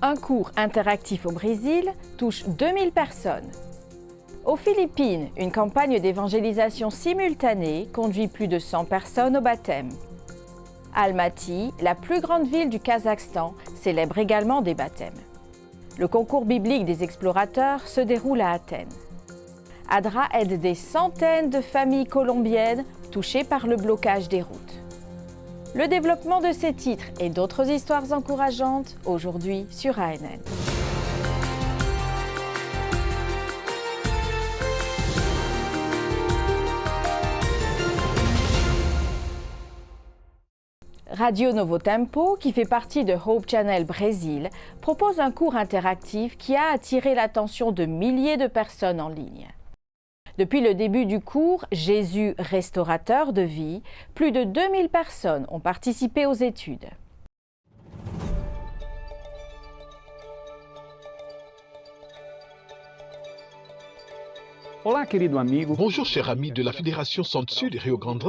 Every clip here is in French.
Un cours interactif au Brésil touche 2000 personnes. Aux Philippines, une campagne d'évangélisation simultanée conduit plus de 100 personnes au baptême. Almaty, la plus grande ville du Kazakhstan, célèbre également des baptêmes. Le concours biblique des explorateurs se déroule à Athènes. ADRA aide des centaines de familles colombiennes touchées par le blocage des routes. Le développement de ces titres et d'autres histoires encourageantes, aujourd'hui sur ANN. Radio Novo Tempo, qui fait partie de Hope Channel Brésil, propose un cours interactif qui a attiré l'attention de milliers de personnes en ligne. Depuis le début du cours « Jésus, restaurateur de vie », plus de 2000 personnes ont participé aux études. Bonjour cher ami de la Fédération Centre-Sud Rio Grande.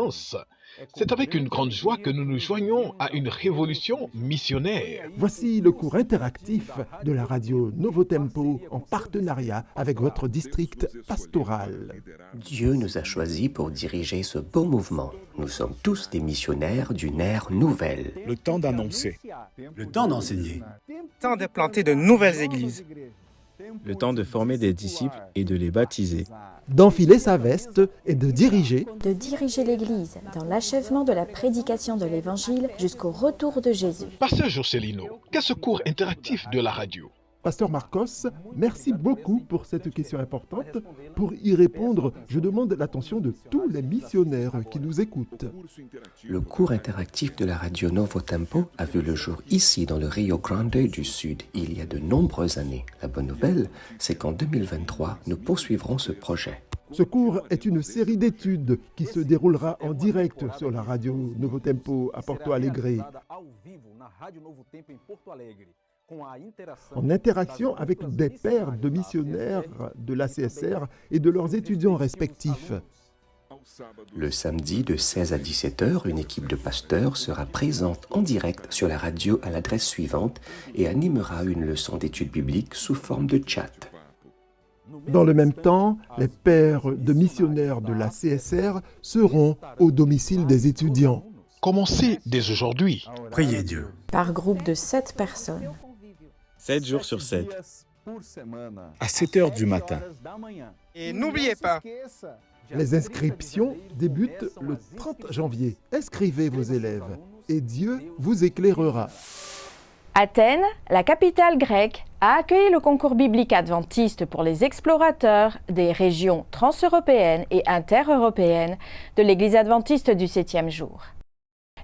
C'est avec une grande joie que nous nous joignons à une révolution missionnaire. Voici le cours interactif de la radio Novo Tempo en partenariat avec votre district pastoral. Dieu nous a choisis pour diriger ce beau mouvement. Nous sommes tous des missionnaires d'une ère nouvelle. Le temps d'annoncer. Le temps d'enseigner. Le temps de planter de nouvelles églises. Le temps de former des disciples et de les baptiser. D'enfiler sa veste et de diriger l'Église dans l'achèvement de la prédication de l'Évangile jusqu'au retour de Jésus. Pasteur Joscelino, qu'est ce cours interactif de la radio? Pasteur Marcos, merci beaucoup pour cette question importante. Pour y répondre, je demande l'attention de tous les missionnaires qui nous écoutent. Le cours interactif de la radio Novo Tempo a vu le jour ici dans le Rio Grande du Sud il y a de nombreuses années. La bonne nouvelle, c'est qu'en 2023, nous poursuivrons ce projet. Ce cours est une série d'études qui se déroulera en direct sur la radio Novo Tempo à Porto Alegre, en interaction avec des pairs de missionnaires de l'ACSR et de leurs étudiants respectifs. Le samedi de 16 à 17 heures, une équipe de pasteurs sera présente en direct sur la radio à l'adresse suivante et animera une leçon d'études bibliques sous forme de chat. Dans le même temps, les pairs de missionnaires de la CSR seront au domicile des étudiants. Commencez dès aujourd'hui. Priez Dieu. Par groupe de 7 personnes. 7 jours sur 7. À 7 heures du matin. Et n'oubliez pas, Les inscriptions débutent le 30 janvier. Inscrivez vos élèves et Dieu vous éclairera. Athènes, la capitale grecque, a accueilli le concours biblique adventiste pour les explorateurs des régions transeuropéennes et intereuropéennes de l'Église adventiste du 7e jour.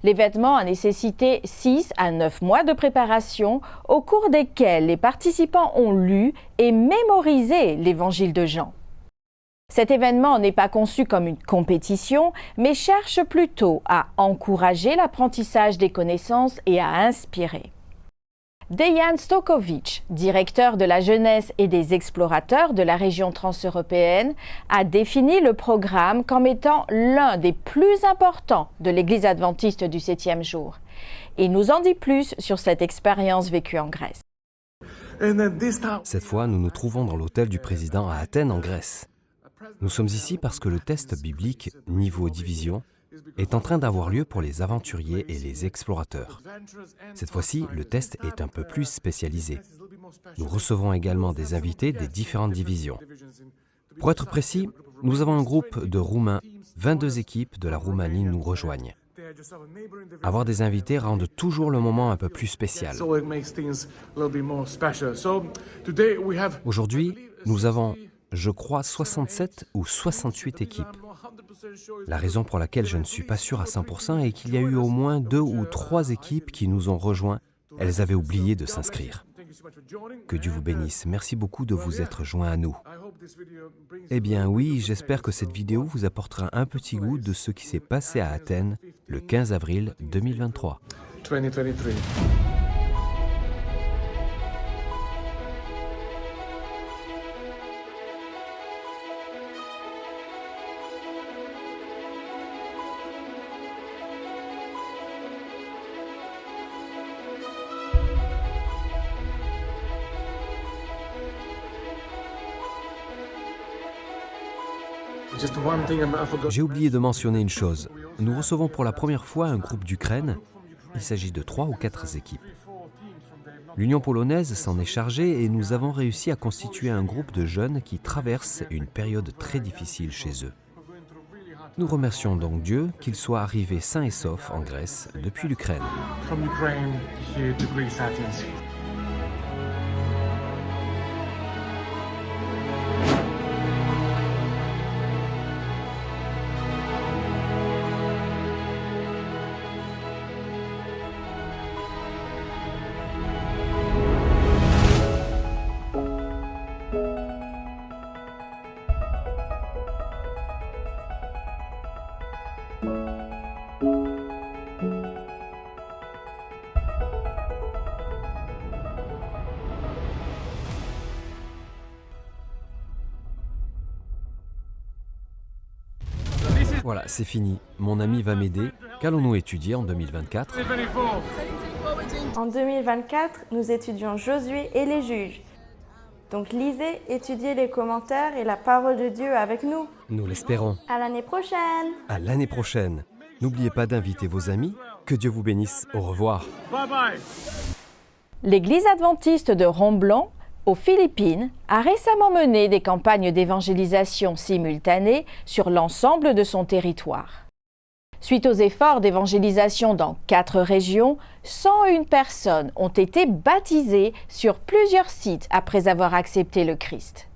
L'événement a nécessité 6 à 9 mois de préparation, au cours desquels les participants ont lu et mémorisé l'Évangile de Jean. Cet événement n'est pas conçu comme une compétition, mais cherche plutôt à encourager l'apprentissage des connaissances et à inspirer. Dejan Stokovic, directeur de la jeunesse et des explorateurs de la région transeuropéenne, a défini le programme comme étant l'un des plus importants de l'Église adventiste du 7e jour. Il nous en dit plus sur cette expérience vécue en Grèce. Cette fois, nous nous trouvons dans l'hôtel du président à Athènes, en Grèce. Nous sommes ici parce que le test biblique niveau division est en train d'avoir lieu pour les aventuriers et les explorateurs. Cette fois-ci, le test est un peu plus spécialisé. Nous recevons également des invités des différentes divisions. Pour être précis, nous avons un groupe de Roumains, 22 équipes de la Roumanie nous rejoignent. Avoir des invités rend toujours le moment un peu plus spécial. Aujourd'hui, nous avons, je crois, 67 ou 68 équipes. La raison pour laquelle je ne suis pas sûr à 100% est qu'il y a eu au moins 2 ou 3 équipes qui nous ont rejoints. Elles avaient oublié de s'inscrire. Que Dieu vous bénisse. Merci beaucoup de vous être joints à nous. Eh bien oui, j'espère que cette vidéo vous apportera un petit goût de ce qui s'est passé à Athènes le 15 avril 2023. J'ai oublié de mentionner une chose. Nous recevons pour la première fois un groupe d'Ukraine. Il s'agit de 3 ou 4 équipes. L'Union polonaise s'en est chargée et nous avons réussi à constituer un groupe de jeunes qui traversent une période très difficile chez eux. Nous remercions donc Dieu qu'ils soient arrivés sains et saufs en Grèce depuis l'Ukraine. Voilà, c'est fini. Mon ami va m'aider. Qu'allons-nous étudier en 2024 ? En 2024, nous étudions Josué et les juges. Donc lisez, étudiez les commentaires et la parole de Dieu avec nous. Nous l'espérons. À l'année prochaine. À l'année prochaine. N'oubliez pas d'inviter vos amis. Que Dieu vous bénisse. Au revoir. Bye bye. L'Église adventiste de Romblon, aux Philippines, a récemment mené des campagnes d'évangélisation simultanées sur l'ensemble de son territoire. Suite aux efforts d'évangélisation dans 4 régions, 101 personnes ont été baptisées sur plusieurs sites après avoir accepté le Christ.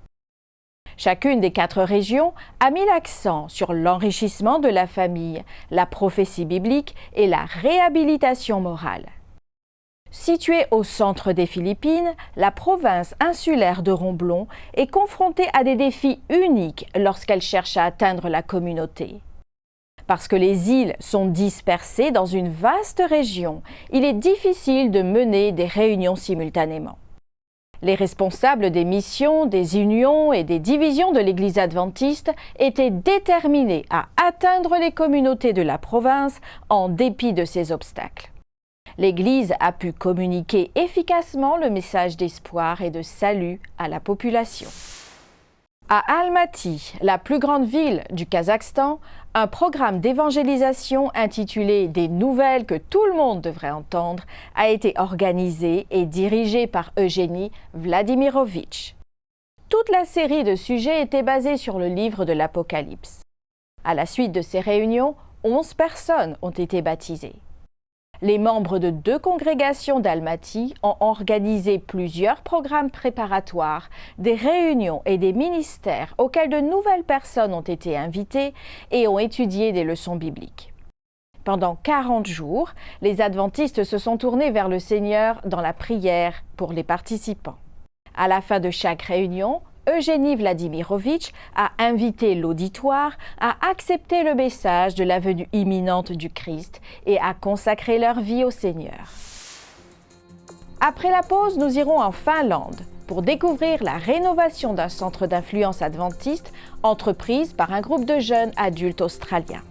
Chacune des 4 régions a mis l'accent sur l'enrichissement de la famille, la prophétie biblique et la réhabilitation morale. Située au centre des Philippines, la province insulaire de Romblon est confrontée à des défis uniques lorsqu'elle cherche à atteindre la communauté. Parce que les îles sont dispersées dans une vaste région, il est difficile de mener des réunions simultanément. Les responsables des missions, des unions et des divisions de l'Église adventiste étaient déterminés à atteindre les communautés de la province en dépit de ces obstacles. L'Église a pu communiquer efficacement le message d'espoir et de salut à la population. À Almaty, la plus grande ville du Kazakhstan, un programme d'évangélisation intitulé « Des nouvelles que tout le monde devrait entendre » a été organisé et dirigé par Eugénie Vladimirovitch. Toute la série de sujets était basée sur le livre de l'Apocalypse. À la suite de ces réunions, 11 personnes ont été baptisées. Les membres de 2 congrégations d'Almaty ont organisé plusieurs programmes préparatoires, des réunions et des ministères auxquels de nouvelles personnes ont été invitées et ont étudié des leçons bibliques. Pendant 40 jours, les adventistes se sont tournés vers le Seigneur dans la prière pour les participants. À la fin de chaque réunion, Eugénie Vladimirovitch a invité l'auditoire à accepter le message de la venue imminente du Christ et à consacrer leur vie au Seigneur. Après la pause, nous irons en Finlande pour découvrir la rénovation d'un centre d'influence adventiste entreprise par un groupe de jeunes adultes australiens.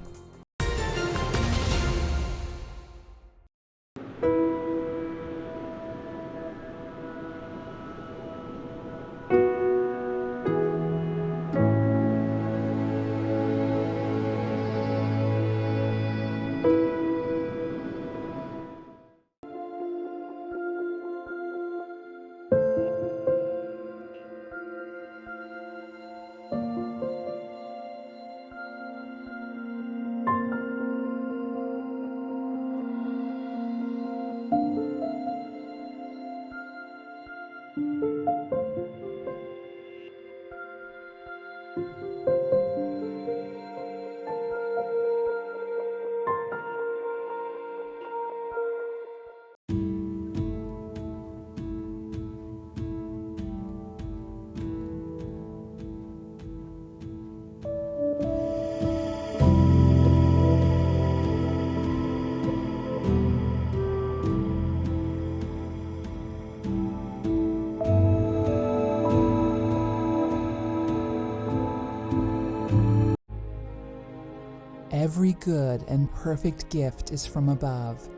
Every good and perfect gift is from above,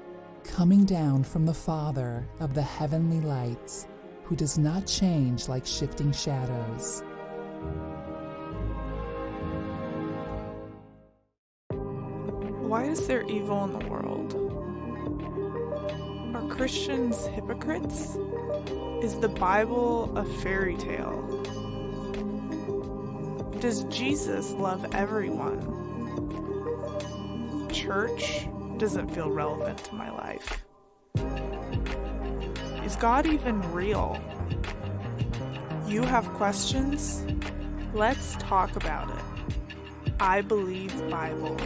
coming down from the Father of the heavenly lights, who does not change like shifting shadows. Why is there evil in the world? Are Christians hypocrites? Is the Bible a fairy tale? Does Jesus love everyone? Church doesn't feel relevant to my life. Is God even real? You have questions? Let's talk about it. I Believe Bible.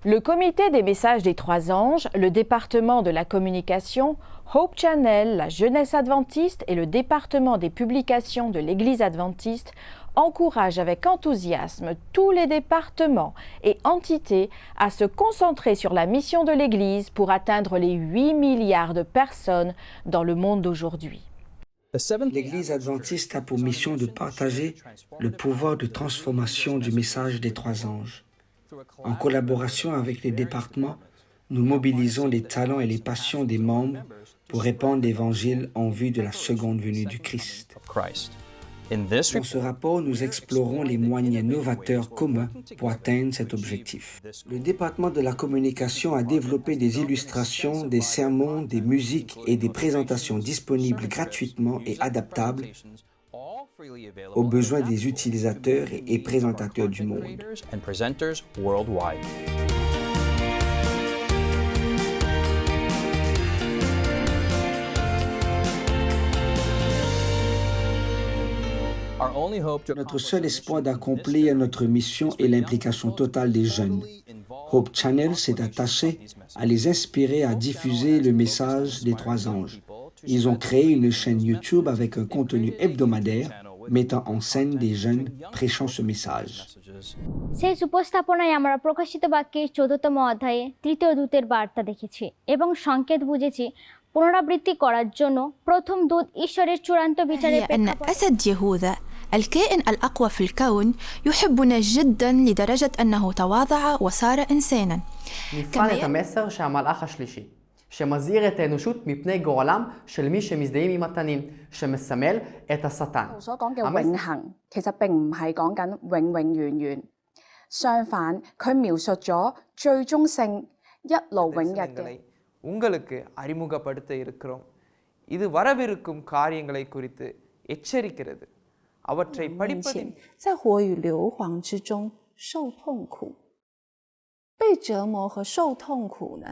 Le comité des messages des trois anges, le département de la communication, Hope Channel, la jeunesse adventiste et le département des publications de l'Église adventiste encouragent avec enthousiasme tous les départements et entités à se concentrer sur la mission de l'Église pour atteindre les 8 milliards de personnes dans le monde d'aujourd'hui. L'Église adventiste a pour mission de partager le pouvoir de transformation du message des trois anges. En collaboration avec les départements, nous mobilisons les talents et les passions des membres pour répandre l'Évangile en vue de la seconde venue du Christ. Dans ce rapport, nous explorons les moyens novateurs communs pour atteindre cet objectif. Le département de la communication a développé des illustrations, des sermons, des musiques et des présentations disponibles gratuitement et adaptables aux besoins des utilisateurs et présentateurs du monde. Notre seul espoir d'accomplir notre mission est l'implication totale des jeunes. Hope Channel s'est attaché à les inspirer à diffuser le message des trois anges. Ils ont créé une chaîne YouTube avec un contenu hebdomadaire mettant en scène des jeunes prêchant ce message. সেই উপস্থাপনায় আমরা প্রকাশিত বাক্যের 14তম অধ্যায়ে তৃতীয় দূতের বার্তা দেখেছি এবং সংকেত বুঝেছি পুনরাবৃত্তি করার জন্য প্রথম দূত ঈশ্বরের চূড়ান্ত বিচারের প্রেক্ষাপটে أسد يهوذا الكائن الأقوى في الكون يحبنا جدا لدرجة أنه תواضع وصار إنسانا. נבחן את המסר שהמלאך השלישי שמזהיר את האנושות מפני גורלם של מי שמזדהים עם התנין, שמסמל את השטן. 所講嘅永恆其實並唔係講緊永永遠遠，相反，佢描述咗最終性一路永日嘅。உங்களுக்கு அறிமுகப்படுத்த இருக்கிறோம். இது வரவிருக்கும் காரியங்களை குறித்து எச்சரிக்கிறது. அவற்றை படிப்பதின் 在火与硫磺之中受痛苦。被折磨和受痛苦呢？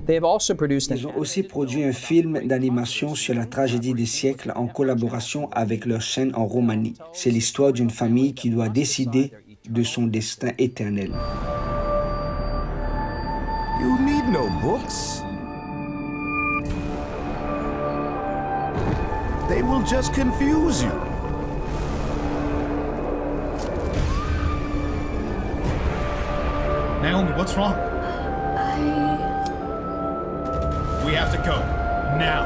Ils ont aussi produit un film d'animation sur la tragédie des siècles en collaboration avec leur chaîne en Roumanie. C'est l'histoire d'une famille qui doit décider de son destin éternel. You need no books. They will just confuse you. Naomi, what's wrong? We have to go. Now.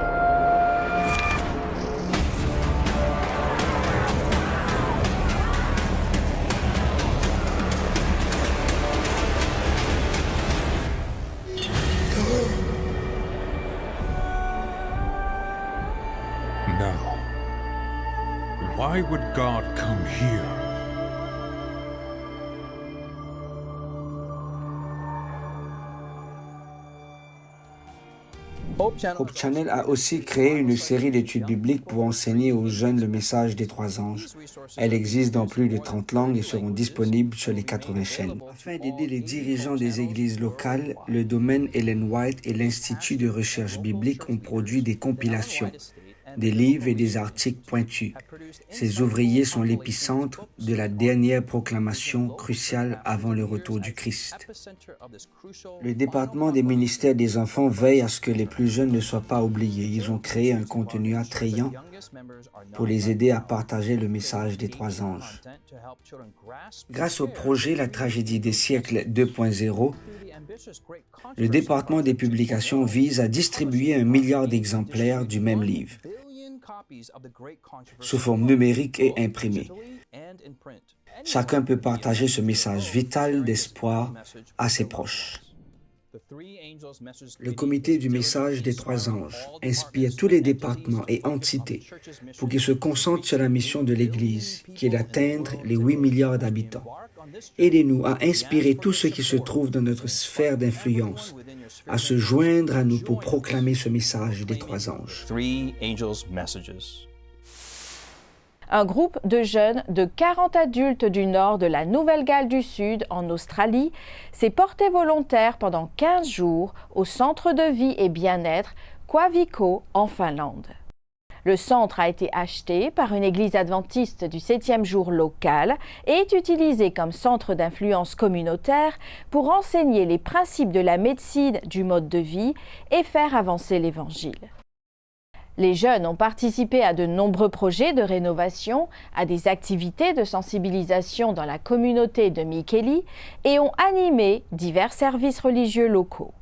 Now, why would God come here? Hope Channel a aussi créé une série d'études bibliques pour enseigner aux jeunes le message des trois anges. Elle existe dans plus de 30 langues et seront disponibles sur les 80 chaînes. Afin d'aider les dirigeants des églises locales, le domaine Ellen White et l'Institut de recherche biblique ont produit des compilations. des livres et des articles pointus. Ces ouvriers sont l'épicentre de la dernière proclamation cruciale avant le retour du Christ. Le département des ministères des enfants veille à ce que les plus jeunes ne soient pas oubliés. Ils ont créé un contenu attrayant pour les aider à partager le message des trois anges. Grâce au projet La tragédie des siècles 2.0, le département des publications vise à distribuer 1 milliard d'exemplaires du même livre, sous forme numérique et imprimée. Chacun peut partager ce message vital d'espoir à ses proches. Le comité du message des trois anges inspire tous les départements et entités pour qu'ils se concentrent sur la mission de l'Église, qui est d'atteindre les 8 milliards d'habitants. Aidez-nous à inspirer tous ceux qui se trouvent dans notre sphère d'influence à se joindre à nous pour proclamer ce message des trois anges. Un groupe de jeunes de 40 adultes du nord de la Nouvelle-Galles du Sud, en Australie, s'est porté volontaire pendant 15 jours au centre de vie et bien-être Quavico, en Finlande. Le centre a été acheté par une église adventiste du 7e jour locale et est utilisé comme centre d'influence communautaire pour enseigner les principes de la médecine du mode de vie et faire avancer l'Évangile. Les jeunes ont participé à de nombreux projets de rénovation, à des activités de sensibilisation dans la communauté de Mikkeli et ont animé divers services religieux locaux.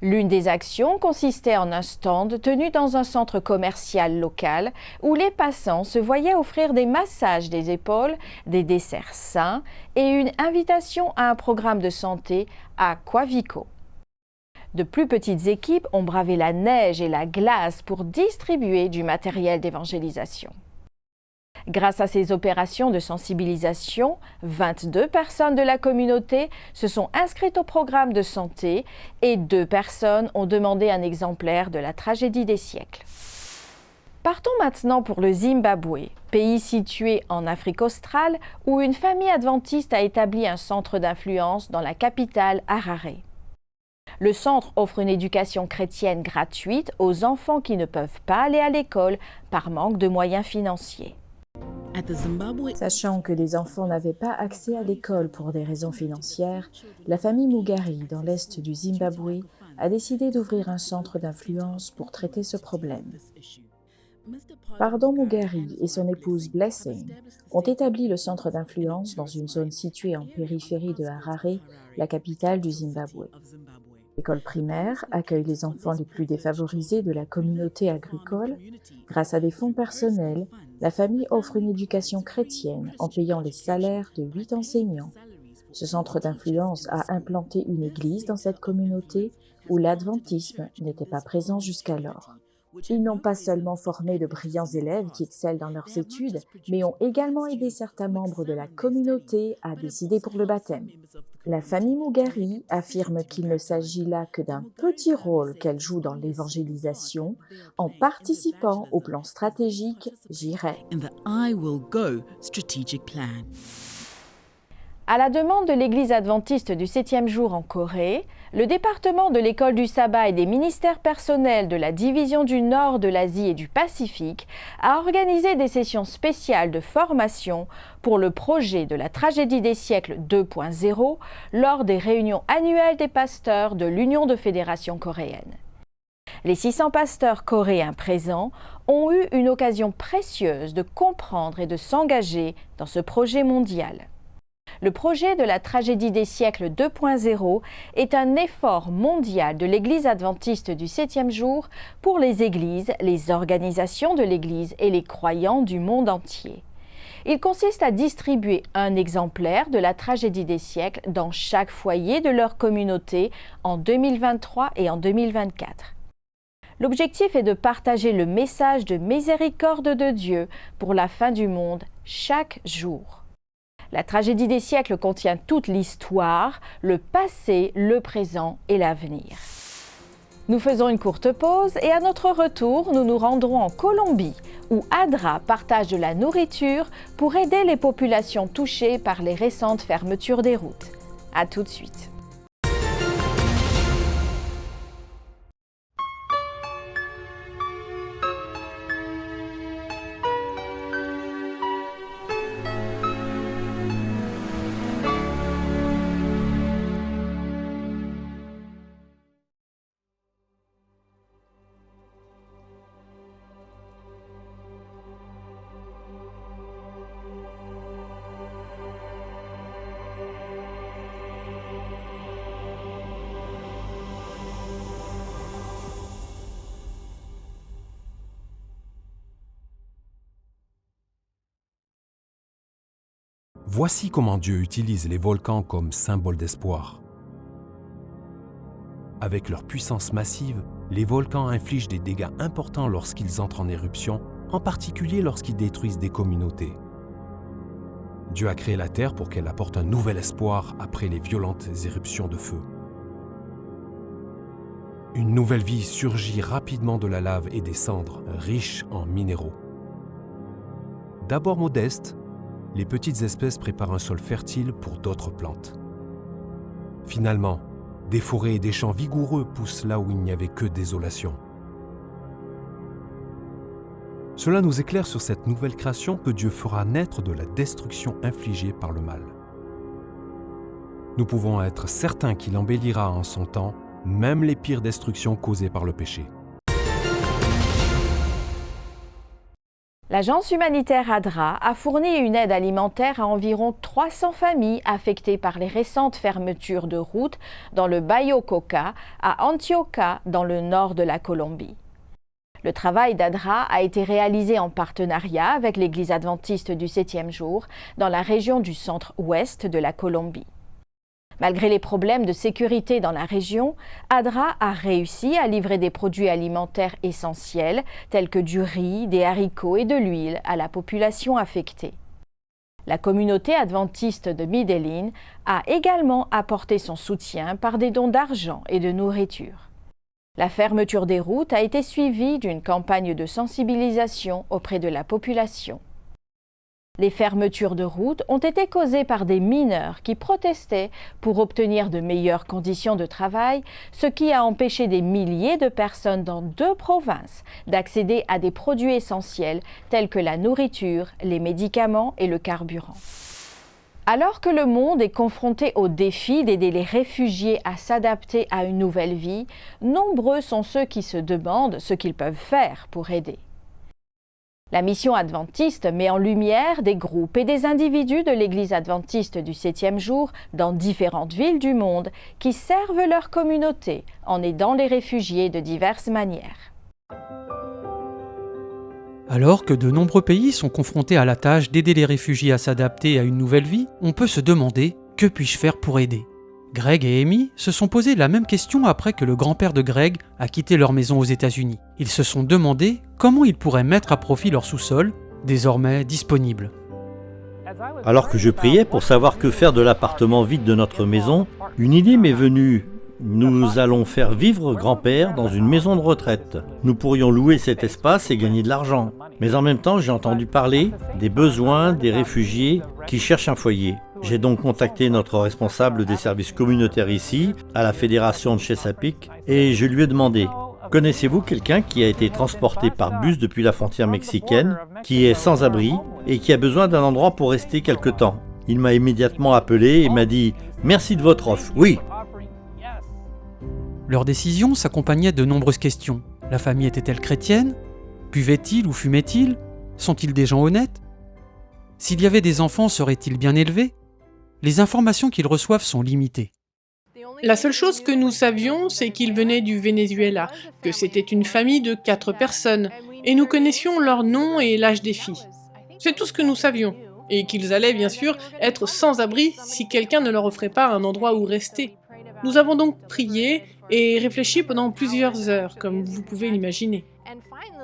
L'une des actions consistait en un stand tenu dans un centre commercial local où les passants se voyaient offrir des massages des épaules, des desserts sains et une invitation à un programme de santé à Quavico. De plus petites équipes ont bravé la neige et la glace pour distribuer du matériel d'évangélisation. Grâce à ces opérations de sensibilisation, 22 personnes de la communauté se sont inscrites au programme de santé et 2 personnes ont demandé un exemplaire de la tragédie des siècles. Partons maintenant pour le Zimbabwe, pays situé en Afrique australe où une famille adventiste a établi un centre d'influence dans la capitale Harare. Le centre offre une éducation chrétienne gratuite aux enfants qui ne peuvent pas aller à l'école par manque de moyens financiers. Sachant que les enfants n'avaient pas accès à l'école pour des raisons financières, la famille Mugari, dans l'est du Zimbabwe, a décidé d'ouvrir un centre d'influence pour traiter ce problème. Pardon Mugari et son épouse Blessing ont établi le centre d'influence dans une zone située en périphérie de Harare, la capitale du Zimbabwe. L'école primaire accueille les enfants les plus défavorisés de la communauté agricole. Grâce à des fonds personnels, la famille offre une éducation chrétienne en payant les salaires de 8 enseignants. Ce centre d'influence a implanté une église dans cette communauté où l'adventisme n'était pas présent jusqu'alors. Ils n'ont pas seulement formé de brillants élèves qui excellent dans leurs études, mais ont également aidé certains membres de la communauté à décider pour le baptême. La famille Mugari affirme qu'il ne s'agit là que d'un petit rôle qu'elle joue dans l'évangélisation en participant au plan stratégique Jireh. À la demande de l'Église adventiste du 7e jour en Corée, le département de l'école du sabbat et des ministères personnels de la division du Nord de l'Asie et du Pacifique a organisé des sessions spéciales de formation pour le projet de la tragédie des siècles 2.0 lors des réunions annuelles des pasteurs de l'Union de fédérations coréennes. Les 600 pasteurs coréens présents ont eu une occasion précieuse de comprendre et de s'engager dans ce projet mondial. Le projet de la tragédie des siècles 2.0 est un effort mondial de l'Église adventiste du 7e jour pour les églises, les organisations de l'Église et les croyants du monde entier. Il consiste à distribuer un exemplaire de la tragédie des siècles dans chaque foyer de leur communauté en 2023 et en 2024. L'objectif est de partager le message de miséricorde de Dieu pour la fin du monde chaque jour. La tragédie des siècles contient toute l'histoire, le passé, le présent et l'avenir. Nous faisons une courte pause et à notre retour, nous nous rendrons en Colombie où ADRA partage de la nourriture pour aider les populations touchées par les récentes fermetures des routes. À tout de suite. Voici comment Dieu utilise les volcans comme symbole d'espoir. Avec leur puissance massive, les volcans infligent des dégâts importants lorsqu'ils entrent en éruption, en particulier lorsqu'ils détruisent des communautés. Dieu a créé la terre pour qu'elle apporte un nouvel espoir après les violentes éruptions de feu. Une nouvelle vie surgit rapidement de la lave et des cendres, riches en minéraux. D'abord modestes, les petites espèces préparent un sol fertile pour d'autres plantes. Finalement, des forêts et des champs vigoureux poussent là où il n'y avait que désolation. Cela nous éclaire sur cette nouvelle création que Dieu fera naître de la destruction infligée par le mal. Nous pouvons être certains qu'il embellira en son temps même les pires destructions causées par le péché. L'agence humanitaire ADRA a fourni une aide alimentaire à environ 300 familles affectées par les récentes fermetures de routes dans le Bayo Cauca, à Antioquia, dans le nord de la Colombie. Le travail d'ADRA a été réalisé en partenariat avec l'Église adventiste du 7e jour dans la région du centre-ouest de la Colombie. Malgré les problèmes de sécurité dans la région, ADRA a réussi à livrer des produits alimentaires essentiels tels que du riz, des haricots et de l'huile à la population affectée. La communauté adventiste de Medellín a également apporté son soutien par des dons d'argent et de nourriture. La fermeture des routes a été suivie d'une campagne de sensibilisation auprès de la population. Les fermetures de routes ont été causées par des mineurs qui protestaient pour obtenir de meilleures conditions de travail, ce qui a empêché des milliers de personnes dans 2 provinces d'accéder à des produits essentiels tels que la nourriture, les médicaments et le carburant. Alors que le monde est confronté au défi d'aider les réfugiés à s'adapter à une nouvelle vie, nombreux sont ceux qui se demandent ce qu'ils peuvent faire pour aider. La mission adventiste met en lumière des groupes et des individus de l'Église adventiste du 7e jour dans différentes villes du monde qui servent leur communauté en aidant les réfugiés de diverses manières. Alors que de nombreux pays sont confrontés à la tâche d'aider les réfugiés à s'adapter à une nouvelle vie, on peut se demander « Que puis-je faire pour aider ?» Greg et Amy se sont posé la même question après que le grand-père de Greg a quitté leur maison aux États-Unis. Ils se sont demandé comment ils pourraient mettre à profit leur sous-sol, désormais disponible. Alors que je priais pour savoir que faire de l'appartement vide de notre maison, une idée m'est venue. Nous allons faire vivre grand-père dans une maison de retraite. Nous pourrions louer cet espace et gagner de l'argent. Mais en même temps, j'ai entendu parler des besoins des réfugiés qui cherchent un foyer. J'ai donc contacté notre responsable des services communautaires ici, à la Fédération de Chesapeake, et je lui ai demandé « Connaissez-vous quelqu'un qui a été transporté par bus depuis la frontière mexicaine, qui est sans abri et qui a besoin d'un endroit pour rester quelque temps ?» Il m'a immédiatement appelé et m'a dit « Merci de votre offre, oui !» Leur décision s'accompagnait de nombreuses questions. La famille était-elle chrétienne? Buvait-il ou fumait-il? Sont-ils des gens honnêtes? S'il y avait des enfants, seraient-ils bien élevés? Les informations qu'ils reçoivent sont limitées. La seule chose que nous savions, c'est qu'ils venaient du Venezuela, que c'était une famille de 4 personnes, et nous connaissions leur nom et l'âge des filles. C'est tout ce que nous savions, et qu'ils allaient bien sûr être sans abri si quelqu'un ne leur offrait pas un endroit où rester. Nous avons donc prié et réfléchi pendant plusieurs heures, comme vous pouvez l'imaginer.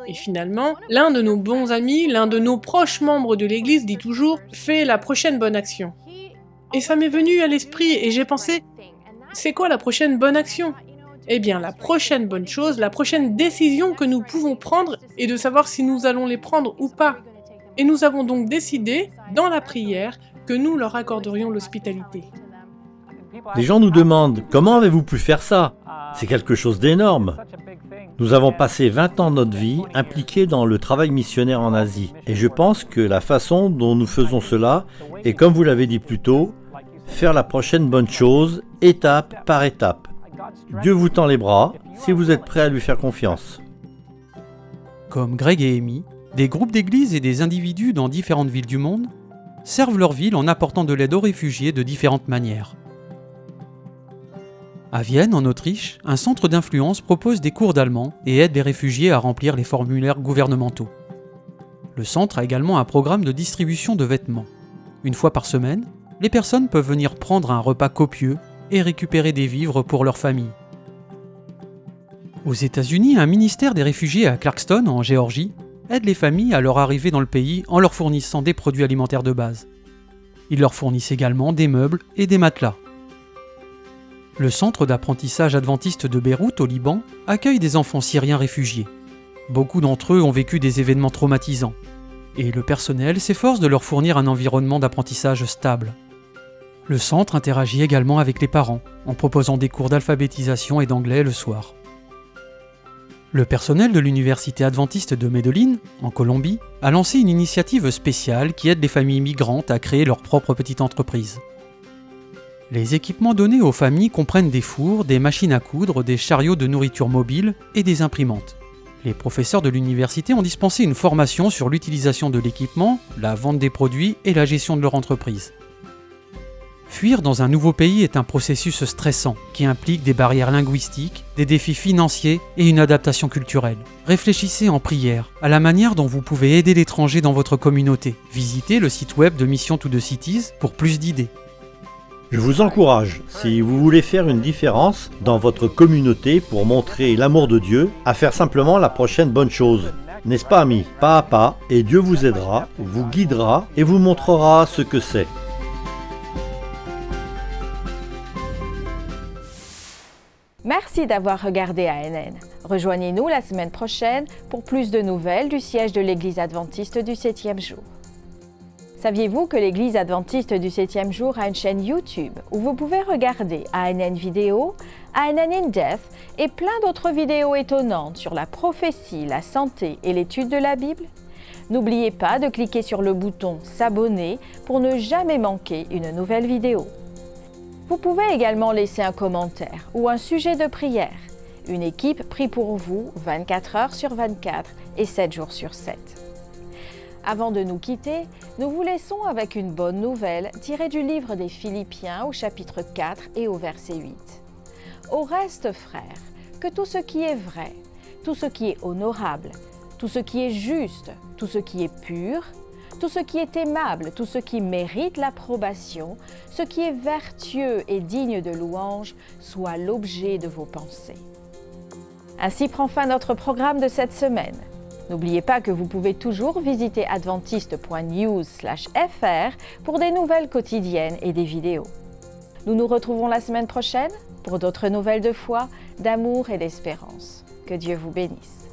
Et finalement, l'un de nos bons amis, l'un de nos proches membres de l'église dit toujours « Fais la prochaine bonne action ». Et ça m'est venu à l'esprit et j'ai pensé « C'est quoi la prochaine bonne action ?» Eh bien, la prochaine bonne chose, la prochaine décision que nous pouvons prendre est de savoir si nous allons les prendre ou pas. Et nous avons donc décidé, dans la prière, que nous leur accorderions l'hospitalité. Les gens nous demandent « Comment avez-vous pu faire ça ?» C'est quelque chose d'énorme. Nous avons passé 20 ans de notre vie impliqués dans le travail missionnaire en Asie. Et je pense que la façon dont nous faisons cela est, comme vous l'avez dit plus tôt, faire la prochaine bonne chose, étape par étape. Dieu vous tend les bras si vous êtes prêts à lui faire confiance. Comme Greg et Amy, des groupes d'églises et des individus dans différentes villes du monde servent leur ville en apportant de l'aide aux réfugiés de différentes manières. À Vienne, en Autriche, un centre d'influence propose des cours d'allemand et aide les réfugiés à remplir les formulaires gouvernementaux. Le centre a également un programme de distribution de vêtements. une fois par semaine, les personnes peuvent venir prendre un repas copieux et récupérer des vivres pour leur famille. Aux États-Unis, un ministère des réfugiés à Clarkston, en Géorgie, aide les familles à leur arrivée dans le pays en leur fournissant des produits alimentaires de base. Ils leur fournissent également des meubles et des matelas. Le centre d'apprentissage adventiste de Beyrouth, au Liban, accueille des enfants syriens réfugiés. Beaucoup d'entre eux ont vécu des événements traumatisants, et le personnel s'efforce de leur fournir un environnement d'apprentissage stable. Le centre interagit également avec les parents, en proposant des cours d'alphabétisation et d'anglais le soir. Le personnel de l'université adventiste de Medellín, en Colombie, a lancé une initiative spéciale qui aide les familles migrantes à créer leur propre petite entreprise. Les équipements donnés aux familles comprennent des fours, des machines à coudre, des chariots de nourriture mobile et des imprimantes. Les professeurs de l'université ont dispensé une formation sur l'utilisation de l'équipement, la vente des produits et la gestion de leur entreprise. Fuir dans un nouveau pays est un processus stressant qui implique des barrières linguistiques, des défis financiers et une adaptation culturelle. Réfléchissez en prière à la manière dont vous pouvez aider l'étranger dans votre communauté. Visitez le site web de Mission to the Cities pour plus d'idées. Je vous encourage, si vous voulez faire une différence dans votre communauté pour montrer l'amour de Dieu, à faire simplement la prochaine bonne chose. N'est-ce pas, amis? Pas à pas, et Dieu vous aidera, vous guidera et vous montrera ce que c'est. Merci d'avoir regardé ANN. Rejoignez-nous la semaine prochaine pour plus de nouvelles du siège de l'Église adventiste du 7e jour. Saviez-vous que l'Église adventiste du 7e jour a une chaîne YouTube où vous pouvez regarder ANN Vidéo, ANN In Depth et plein d'autres vidéos étonnantes sur la prophétie, la santé et l'étude de la Bible? N'oubliez pas de cliquer sur le bouton S'abonner pour ne jamais manquer une nouvelle vidéo. Vous pouvez également laisser un commentaire ou un sujet de prière. Une équipe prie pour vous 24 heures sur 24 et 7 jours sur 7. Avant de nous quitter, nous vous laissons avec une bonne nouvelle tirée du livre des Philippiens au chapitre 4 et au verset 8. Au reste, frères, que tout ce qui est vrai, tout ce qui est honorable, tout ce qui est juste, tout ce qui est pur, tout ce qui est aimable, tout ce qui mérite l'approbation, ce qui est vertueux et digne de louange, soit l'objet de vos pensées. Ainsi prend fin notre programme de cette semaine. N'oubliez pas que vous pouvez toujours visiter adventiste.news/fr pour des nouvelles quotidiennes et des vidéos. Nous nous retrouvons la semaine prochaine pour d'autres nouvelles de foi, d'amour et d'espérance. Que Dieu vous bénisse.